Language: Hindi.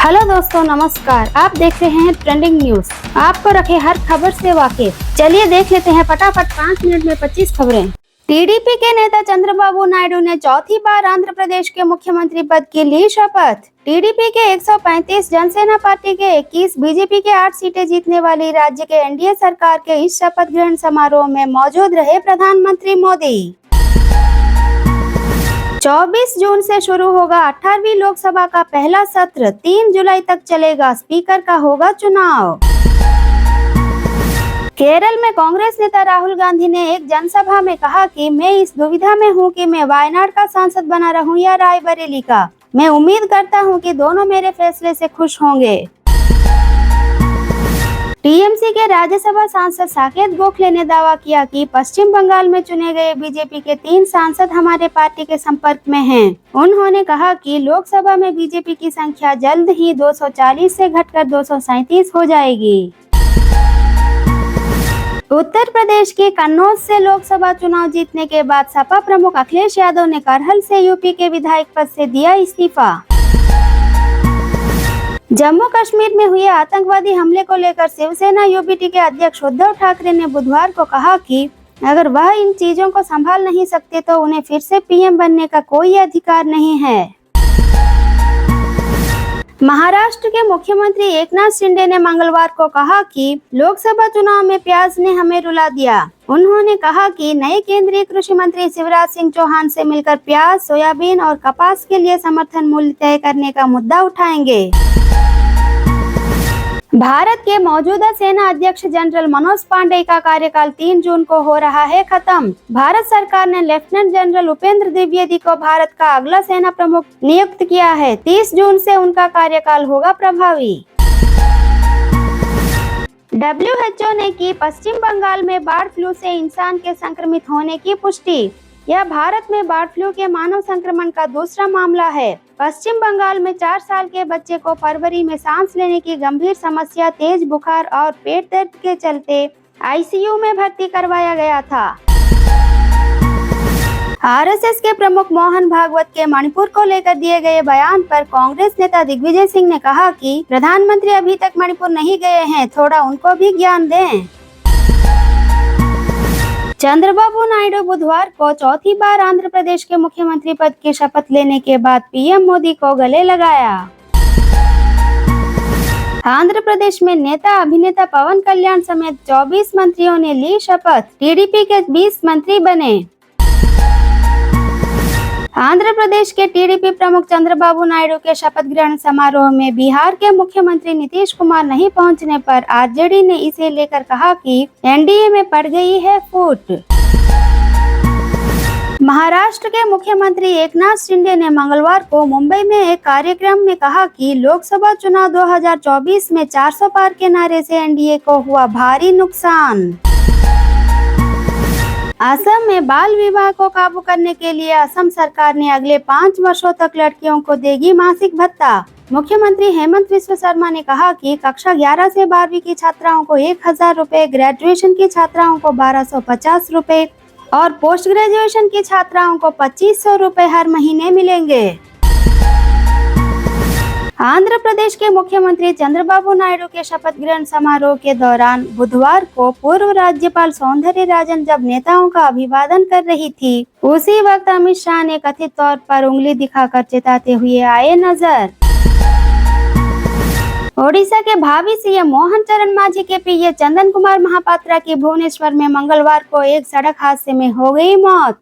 हेलो दोस्तों, नमस्कार। आप देख रहे हैं ट्रेंडिंग न्यूज। आपको रखे हर खबर से वाकिफ। चलिए देख लेते हैं फटाफट 5 मिनट में 25 खबरें। टीडीपी के नेता चंद्रबाबू नायडू ने चौथी बार आंध्र प्रदेश के मुख्यमंत्री पद की ली शपथ। टीडीपी के 135, जनसेना पार्टी के 21, बीजेपी के 8 सीटें जीतने वाली राज्य के एनडीए सरकार के इस शपथ ग्रहण समारोह में मौजूद रहे प्रधानमंत्री मोदी। 24 जून से शुरू होगा 18वीं लोकसभा का पहला सत्र। 3 जुलाई तक चलेगा। स्पीकर का होगा चुनाव। केरल में कांग्रेस नेता राहुल गांधी ने एक जनसभा में कहा कि मैं इस दुविधा में हूं कि मैं वायनाड का सांसद बना रहूं या रायबरेली का। मैं उम्मीद करता हूं कि दोनों मेरे फैसले से खुश होंगे। टीएमसी के राज्यसभा सांसद साकेत गोखले ने दावा किया कि पश्चिम बंगाल में चुने गए बीजेपी के 3 सांसद हमारे पार्टी के संपर्क में हैं। उन्होंने कहा कि लोकसभा में बीजेपी की संख्या जल्द ही 240 से घटकर 237 हो जाएगी। उत्तर प्रदेश के कन्नौज से लोकसभा चुनाव जीतने के बाद सपा प्रमुख अखिलेश यादव ने करहल से यूपी के विधायक पद से दिया इस्तीफा। जम्मू कश्मीर में हुए आतंकवादी हमले को लेकर शिवसेना यूबीटी के अध्यक्ष उद्धव ठाकरे ने बुधवार को कहा कि अगर वह इन चीजों को संभाल नहीं सकते तो उन्हें फिर से पीएम बनने का कोई अधिकार नहीं है। महाराष्ट्र के मुख्यमंत्री एकनाथ शिंदे ने मंगलवार को कहा कि लोकसभा चुनाव में प्याज ने हमें रुला दिया। उन्होंने कहा कि नए केंद्रीय कृषि मंत्री शिवराज सिंह चौहान से मिलकर प्याज, सोयाबीन और कपास के लिए समर्थन मूल्य तय करने का मुद्दा उठाएंगे। भारत के मौजूदा सेना अध्यक्ष जनरल मनोज पांडे का कार्यकाल 3 जून को हो रहा है खत्म। भारत सरकार ने लेफ्टिनेंट जनरल उपेंद्र द्विवेदी को भारत का अगला सेना प्रमुख नियुक्त किया है। 30 जून से उनका कार्यकाल होगा प्रभावी। WHO ने की पश्चिम बंगाल में बर्ड फ्लू से इंसान के संक्रमित होने की पुष्टि। यह भारत में बर्ड फ्लू के मानव संक्रमण का दूसरा मामला है। पश्चिम बंगाल में 4 साल के बच्चे को फरवरी में सांस लेने की गंभीर समस्या, तेज बुखार और पेट दर्द के चलते आईसीयू में भर्ती करवाया गया था। आरएसएस के प्रमुख मोहन भागवत के मणिपुर को लेकर दिए गए बयान पर कांग्रेस नेता दिग्विजय सिंह ने कहा कि प्रधानमंत्री अभी तक मणिपुर नहीं गए हैं, थोड़ा उनको भी ज्ञान दें। चंद्रबाबू नायडू बुधवार को चौथी बार आंध्र प्रदेश के मुख्यमंत्री पद की शपथ लेने के बाद पीएम मोदी को गले लगाया। आंध्र प्रदेश में नेता अभिनेता पवन कल्याण समेत 24 मंत्रियों ने ली शपथ। टीडीपी के 20 मंत्री बने। आंध्र प्रदेश के टीडीपी प्रमुख चंद्रबाबू नायडू के शपथ ग्रहण समारोह में बिहार के मुख्यमंत्री नीतीश कुमार नहीं पहुंचने पर आरजेडी ने इसे लेकर कहा कि एनडीए में पड़ गई है फूट। महाराष्ट्र के मुख्यमंत्री एकनाथ शिंदे ने मंगलवार को मुंबई में एक कार्यक्रम में कहा कि लोकसभा चुनाव 2024 में 400 पार के नारे से एनडीए को हुआ भारी नुकसान। असम में बाल विवाह को काबू करने के लिए असम सरकार ने अगले 5 वर्षों तक लड़कियों को देगी मासिक भत्ता। मुख्यमंत्री हेमंत बिस्वा शर्मा ने कहा कि कक्षा 11 से 12वीं की छात्राओं को 1000 रुपए, ग्रेजुएशन की छात्राओं को 1250 रुपए और पोस्ट ग्रेजुएशन की छात्राओं को 2500 रुपए हर महीने मिलेंगे। आंध्र प्रदेश के मुख्यमंत्री चंद्रबाबू नायडू के शपथ ग्रहण समारोह के दौरान बुधवार को पूर्व राज्यपाल सौंदर्यराजन जब नेताओं का अभिवादन कर रही थी, उसी वक्त अमित शाह ने कथित तौर पर उंगली दिखाकर चेताते हुए आए नजर। ओडिशा के भावी सीएम मोहन चरण मांझी के पीए चंदन कुमार महापात्रा की भुवनेश्वर में मंगलवार को एक सड़क हादसे में हो गई मौत।